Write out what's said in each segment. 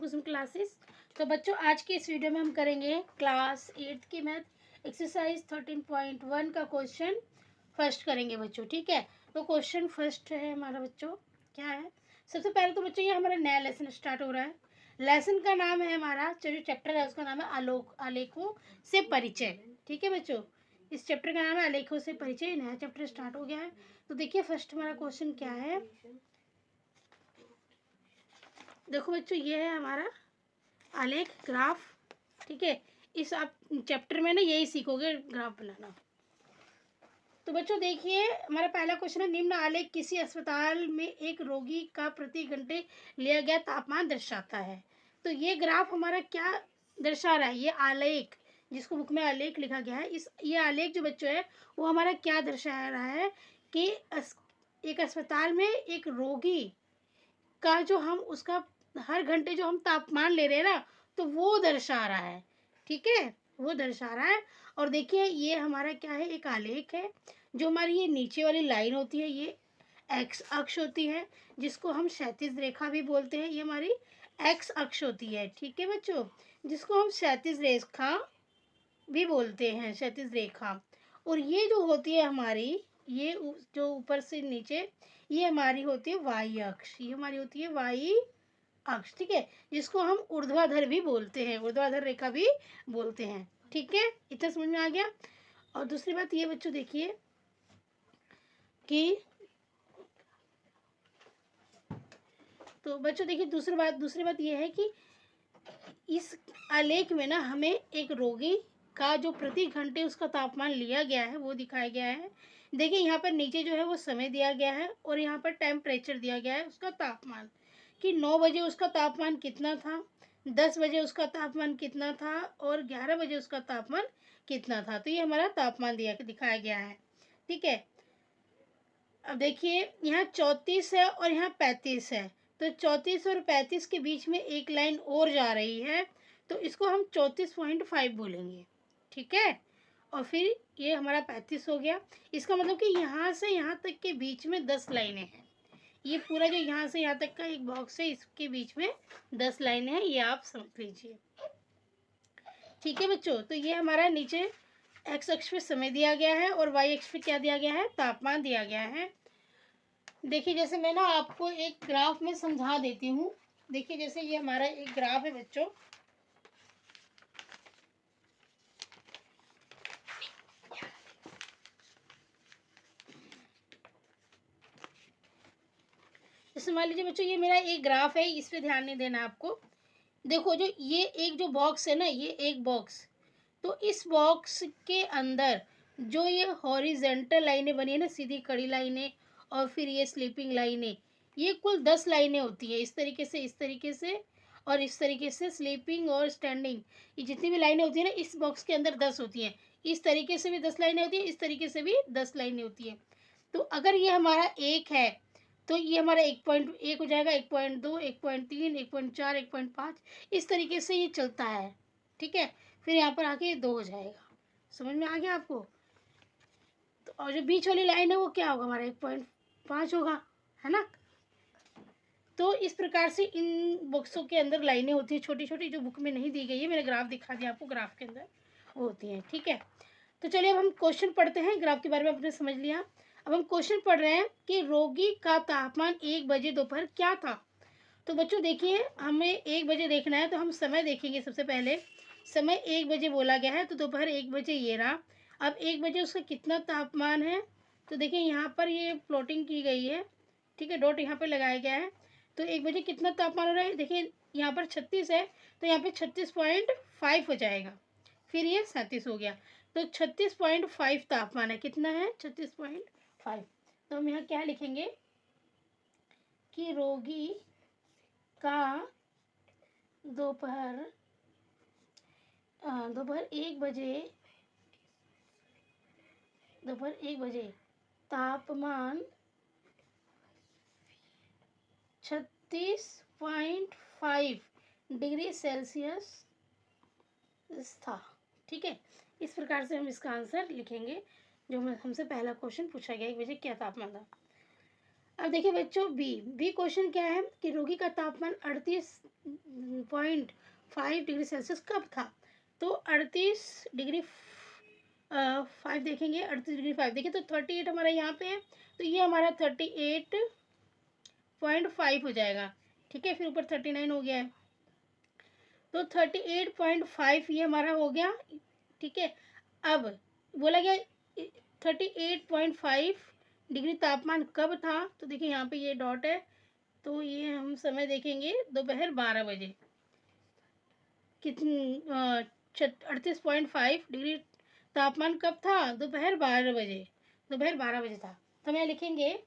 कुसुम classes. तो बच्चों आज की इस वीडियो में हम करेंगे क्लास 8 की मैथ एक्सरसाइज 13.1 का क्वेश्चन फर्स्ट करेंगे बच्चों। ठीक है, तो क्वेश्चन फर्स्ट है हमारा बच्चों, क्या है। सबसे पहले तो बच्चों ये हमारा नया लेसन स्टार्ट हो रहा है। लेसन का नाम है हमारा, जो चैप्टर है उसका नाम है आलेखों से परिचय। ठीक है बच्चों, इस चैप्टर का नाम है आलेखों से परिचय। नया चैप्टर स्टार्ट हो गया है। तो देखिए फर्स्ट हमारा क्वेश्चन क्या है। देखो बच्चों ये है हमारा आलेख ग्राफ। ठीक है, इस आप चैप्टर में ना यही सीखोगे, ग्राफ बनाना। तो बच्चों देखिए हमारा पहला क्वेश्चन है, निम्न आलेख किसी अस्पताल में एक रोगी का प्रति घंटे लिया गया तापमान दर्शाता है। तो ये ग्राफ हमारा क्या दर्शा रहा है, ये आलेख जिसको बुक में आलेख लिखा गया है, ये आलेख जो बच्चों है वो हमारा क्या दर्शा रहा है कि एक अस्पताल में एक रोगी का जो हम उसका हर घंटे जो हम तापमान ले रहे हैं ना, तो वो दर्शा रहा है। ठीक है, वो दर्शा रहा है। और देखिए ये हमारा क्या है, एक आलेख है। जो हमारी ये नीचे वाली लाइन होती है ये एक्स अक्ष होती है, जिसको हम क्षैतिज रेखा भी बोलते हैं। ये हमारी एक्स अक्ष होती है। ठीक है बच्चों, जिसको हम क्षैतिज रेखा भी बोलते हैं, क्षैतिज रेखा। और ये जो होती है हमारी, ये जो ऊपर से नीचे, ये हमारी होती है वाई अक्ष। ये हमारी होती है वाई अक्ष। ठीक है, जिसको हम ऊर्ध्वाधर भी बोलते हैं, ऊर्ध्वाधर रेखा भी बोलते हैं। ठीक है, इतना समझ में आ गया। और दूसरी बात ये बच्चों देखिए कि तो बच्चों देखिए दूसरी बात ये है कि इस आलेख में ना हमें एक रोगी का जो प्रति घंटे उसका तापमान लिया गया है वो दिखाया गया है। देखिए यहाँ पर नीचे जो है वो समय दिया गया है और यहाँ पर टेम्परेचर दिया गया है, उसका तापमान कि 9 बजे उसका तापमान कितना था, 10 बजे उसका तापमान कितना था और 11 बजे उसका तापमान कितना था। तो ये हमारा तापमान दिखाया गया है। ठीक है, अब देखिए यहाँ 34 है और यहाँ 35 है, तो 34 और 35 के बीच में एक लाइन और जा रही है, तो इसको हम 34.5 बोलेंगे। ठीक है, और फिर ये हमारा 35 हो गया। इसका मतलब कि यहाँ से यहाँ तक के बीच में 10 लाइनें हैं। ये पूरा जो यहाँ से यहाँ तक का एक बॉक्स है, इसके बीच में 10 लाइनें हैं, ये आप समझ लीजिए। ठीक है बच्चों, तो ये हमारा नीचे एक्स अक्ष पे समय दिया गया है और वाई अक्ष पे क्या दिया गया है, तापमान दिया गया है। देखिए जैसे मैं ना आपको एक ग्राफ में समझा देती हूँ। देखिए जैसे ये हमारा एक ग्राफ है बच्चों, जैसे मान लीजिए बच्चों ये मेरा एक ग्राफ है, इस पे ध्यान नहीं देना आपको। देखो जो ये एक जो बॉक्स है ना, ये एक बॉक्स, तो इस बॉक्स के अंदर जो ये हॉरिजेंटल लाइनें बनी है ना, सीधी कड़ी लाइनें और फिर ये स्लीपिंग लाइनें, ये कुल 10 लाइनें होती हैं। इस तरीके से, इस तरीके से और इस तरीके से स्लीपिंग और स्टैंडिंग, ये जितनी भी लाइनें होती हैं ना इस बॉक्स के अंदर 10 होती हैं। इस तरीके से भी 10 लाइनें होती हैं, इस तरीके से भी 10 लाइनें होती हैं। तो अगर ये हमारा एक है तो ये हमारा 1.1 हो जाएगा, 1.2, 1.3, 1.4, 1.5, इस तरीके से ये चलता है। ठीक है, फिर यहाँ पर आके ये 2 हो जाएगा। समझ में आ गया आपको। तो और जो बीच वाली लाइन है वो क्या होगा, हमारा 1.5 होगा, है ना। तो इस प्रकार से इन बॉक्सों के अंदर लाइनें होती हैं छोटी छोटी, जो बुक में नहीं दी गई है। मैंने ग्राफ दिखा दिया आपको, ग्राफ के अंदर वो होती हैं। ठीक है, तो चलिए अब हम क्वेश्चन पढ़ते हैं। ग्राफ के बारे में आपने समझ लिया, अब हम क्वेश्चन पढ़ रहे हैं कि रोगी का तापमान 1 बजे दोपहर क्या था। तो बच्चों देखिए हमें 1 बजे देखना है, तो हम समय देखेंगे। सबसे पहले समय 1 बजे बोला गया है, तो दोपहर 1 बजे ये रहा। अब 1 बजे उसका कितना तापमान है, तो देखिए यहाँ पर ये प्लॉटिंग की गई है। ठीक है, डॉट यहाँ पर लगाया गया है। तो 1 बजे कितना तापमान हो रहा है, देखिए यहाँ पर 36 है, तो यहाँ पे 36.5 हो जाएगा, फिर ये 37 हो गया। तो 36.5 तापमान है, कितना है, 36.5। तो हम यहाँ क्या लिखेंगे कि रोगी का दोपहर 1 बजे तापमान 36.5 डिग्री सेल्सियस था। ठीक है, इस प्रकार से हम इसका आंसर लिखेंगे, जो हमसे पहला क्वेश्चन पूछा गया, 1 बजे क्या तापमान था। अब देखिए बच्चों, बी क्वेश्चन क्या है कि रोगी का तापमान 38.5 डिग्री सेल्सियस कब था। तो 38 डिग्री 5 देखेंगे, 38 डिग्री 5 देखिए तो 38 हमारा यहाँ पे है, तो ये हमारा 38.5 हो जाएगा। ठीक है, फिर ऊपर 39 हो गया है, तो 38.5 ये हमारा हो गया। ठीक है, अब बोला गया 38.5 डिग्री तापमान कब था, तो देखिए यहाँ पे ये डॉट है, तो ये हम समय देखेंगे दोपहर 12 बजे। कितनी 38.5 डिग्री तापमान कब था, दोपहर 12 बजे, दोपहर 12 बजे था। तो मैं लिखेंगे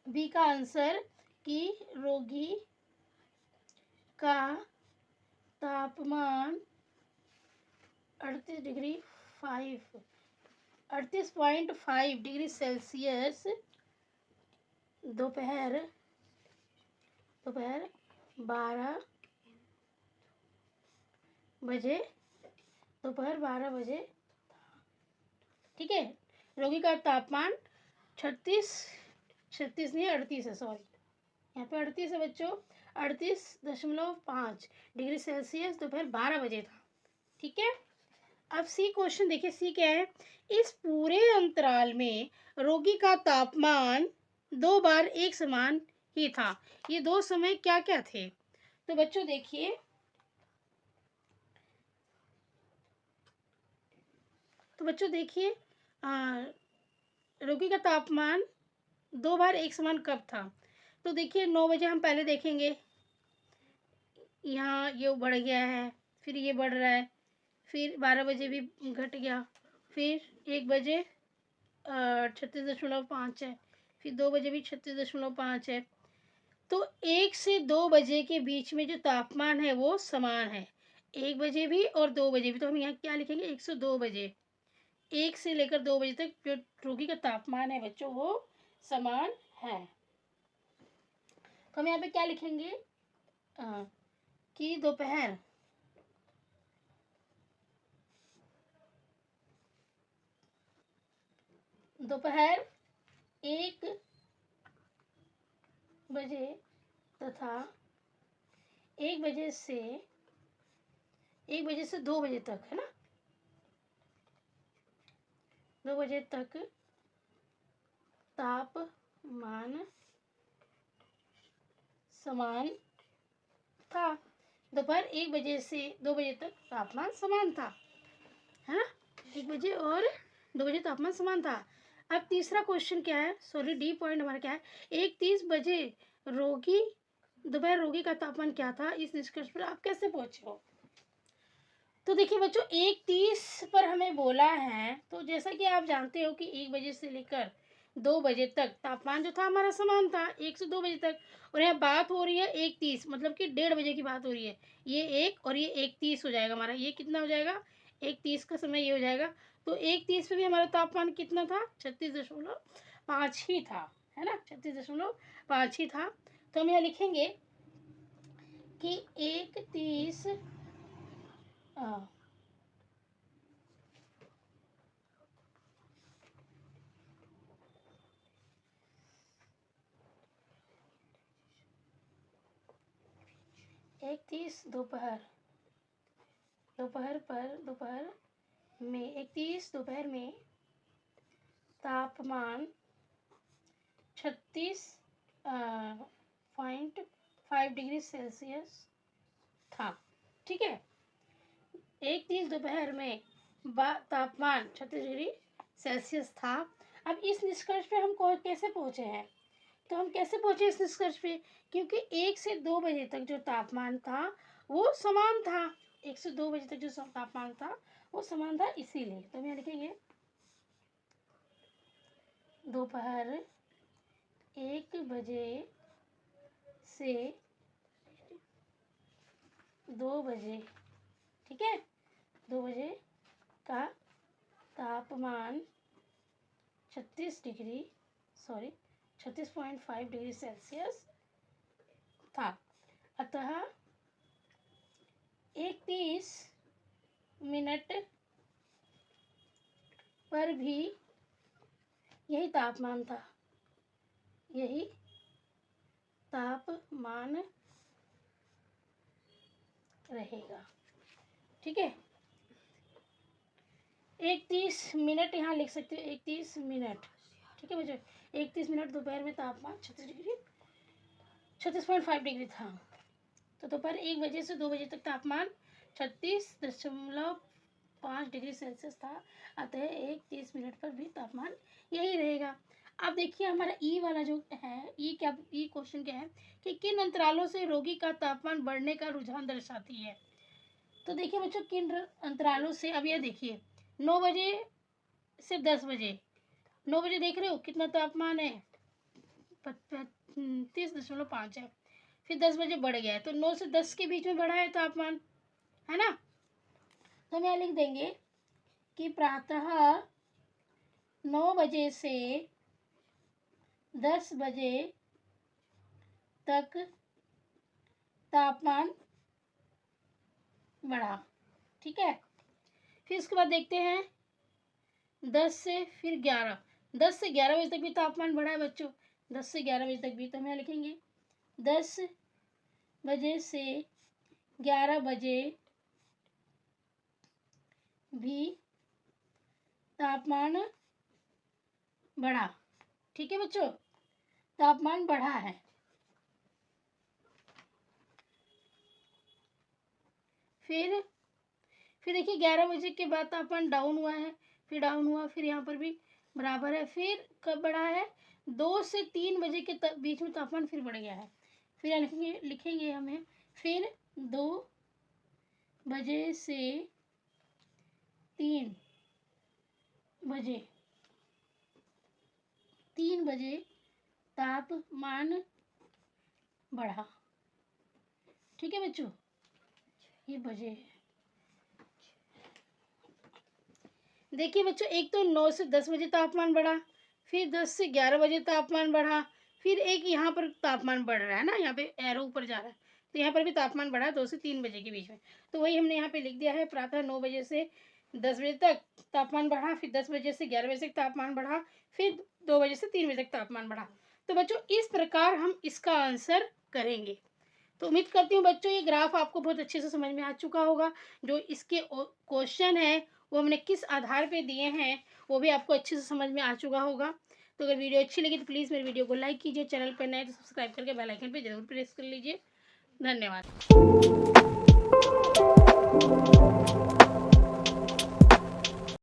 बी का आंसर कि रोगी का तापमान 38.5 डिग्री सेल्सियस दोपहर 12 बजे, दोपहर 12 बजे। ठीक है, रोगी का तापमान 36 नहीं 38 है, सॉरी यहाँ पे 38 है बच्चों, 38.5 डिग्री सेल्सियस दोपहर 12 बजे था। ठीक है, अब सी क्वेश्चन देखिए, सी क्या है, इस पूरे अंतराल में रोगी का तापमान 2 बार एक समान ही था। ये दो समय क्या क्या थे, तो बच्चों देखिए, रोगी का तापमान 2 बार एक समान कब था। तो देखिए 9 बजे हम पहले देखेंगे, यहाँ ये बढ़ गया है, फिर ये बढ़ रहा है, फिर 12 बजे भी घट गया, फिर 1 बजे 36.5 है, फिर 2 बजे भी 36.5 है। तो 1 से 2 बजे के बीच में जो तापमान है वो समान है, 1 बजे भी और 2 बजे भी। तो हम यहाँ क्या लिखेंगे, 1 से 2 बजे, 1 से लेकर 2 बजे तक जो रोगी का तापमान है बच्चों वो समान है। तो हम यहाँ पे क्या लिखेंगे कि दोपहर 1 बजे तथा 1 बजे से 2 बजे तक, है ना, 2 बजे तक तापमान समान था। दोपहर 1 बजे से 2 बजे तक तापमान समान था, है ना, 1 बजे और 2 बजे तापमान समान था। अब तीसरा क्वेश्चन क्या है, सॉरी डी पॉइंट हमारा क्या है, 1:30 बजे दोपहर रोगी का तापमान क्या था, इस निष्कर्ष पर आप कैसे पहुंचे हो। तो देखिए बच्चों 1:30 पर हमें बोला है, तो जैसा कि आप जानते हो कि 1 बजे से लेकर 2 बजे तक तापमान जो था हमारा समान था, 1 से 2 बजे तक, और यहाँ बात हो रही है 1:30, मतलब कि 1:30 बजे की बात हो रही है। ये 1 और ये 1:30 हो जाएगा हमारा, ये कितना हो जाएगा, 1:30 का समय ये हो जाएगा। तो 1:30 पे भी हमारा तापमान कितना था, 36.5 ही था, है ना, 36.5 ही था। तो हम यहाँ लिखेंगे कि 1:30 1:30 दोपहर में तापमान 36.5 डिग्री सेल्सियस था। ठीक है, 1:30 दोपहर में तापमान 36 डिग्री सेल्सियस था। अब इस निष्कर्ष पे हम कैसे पहुंचे हैं, तो हम कैसे पहुंचे इस निष्कर्ष पे, क्योंकि 1 से 2 बजे तक जो तापमान था वो समान था, 1 से 2 बजे तक जो तापमान था वो समान था, इसीलिए। तो हम यहाँ लिखेंगे दोपहर 1 बजे से 2 बजे, ठीक है, 2 बजे का तापमान 36.5 डिग्री सेल्सियस था। अतः 1:30 पर भी यही तापमान था, यही तापमान रहेगा। ठीक है, 31 मिनट यहाँ लिख सकते हो, 31 मिनट। ठीक है बच्चों, 31 मिनट दोपहर में तापमान 36.5 डिग्री था। तो दोपहर 1 बजे से 2 बजे तक तापमान 36.5 डिग्री सेल्सियस था। अतः 30 मिनट पर भी तापमान यही रहेगा। अब देखिए हमारा ई वाला जो है, ई क्वेश्चन क्या है कि किन अंतरालों से रोगी का तापमान बढ़ने का रुझान दर्शाती है। तो देखिए बच्चों, किन अंतरालों से, अब ये देखिए 9 बजे से 10 बजे, 9 बजे देख रहे हो कितना तापमान है, 30.5 है। फिर 10 बजे बढ़ गया है, तो 9 से 10 के बीच में बढ़ा है तापमान, है ना। तो हम यहाँ लिख देंगे कि प्रातः 9 बजे से 10 बजे तक तापमान बढ़ा। ठीक है, फिर उसके बाद देखते हैं 10 से फिर 11, 10 से 11 बजे तक भी तापमान बढ़ा है बच्चों, 10 से 11 बजे तक भी। तो हम यहाँ लिखेंगे 10 बजे से 11 बजे भी तापमान बढ़ा। ठीक है बच्चों, तापमान बढ़ा है। फिर देखिए 11 बजे के बाद तापमान डाउन हुआ है, फिर डाउन हुआ, फिर यहाँ पर भी बराबर है। फिर कब बढ़ा है, 2 से 3 बजे के बीच में तापमान फिर बढ़ गया है। फिर लिखेंगे हमें, फिर 2 बजे से 3 बजे, 3 बजे तापमान बढ़ा। ठीक है बच्चों, ये बजे है। देखिए बच्चों, एक तो 9 से 10 बजे तापमान बढ़ा, फिर 10 से 11 बजे तापमान बढ़ा, फिर एक यहाँ पर तापमान बढ़ रहा है ना, यहाँ पे एरो ऊपर जा रहा है, तो यहाँ पर भी तापमान बढ़ा 2 से 3 बजे के बीच में। तो वही हमने यहाँ पे लिख दिया है, प्रातः 9 बजे से 10 बजे तक तापमान बढ़ा, फिर 10 बजे से 11 बजे तक तापमान बढ़ा, फिर 2 बजे से 3 बजे तक तापमान बढ़ा। तो बच्चों इस प्रकार हम इसका आंसर करेंगे। तो उम्मीद करती हूँ बच्चों ये ग्राफ आपको बहुत अच्छे से समझ में आ चुका होगा। जो इसके क्वेश्चन है वो हमने किस आधार पे दिए हैं वो भी आपको अच्छे से समझ में आ चुका होगा। तो अगर वीडियो अच्छी लगी तो प्लीज़ मेरे वीडियो को लाइक कीजिए, चैनल पर नए तो सब्सक्राइब करके बेल आइकन पे जरूर प्रेस कर लीजिए। धन्यवाद।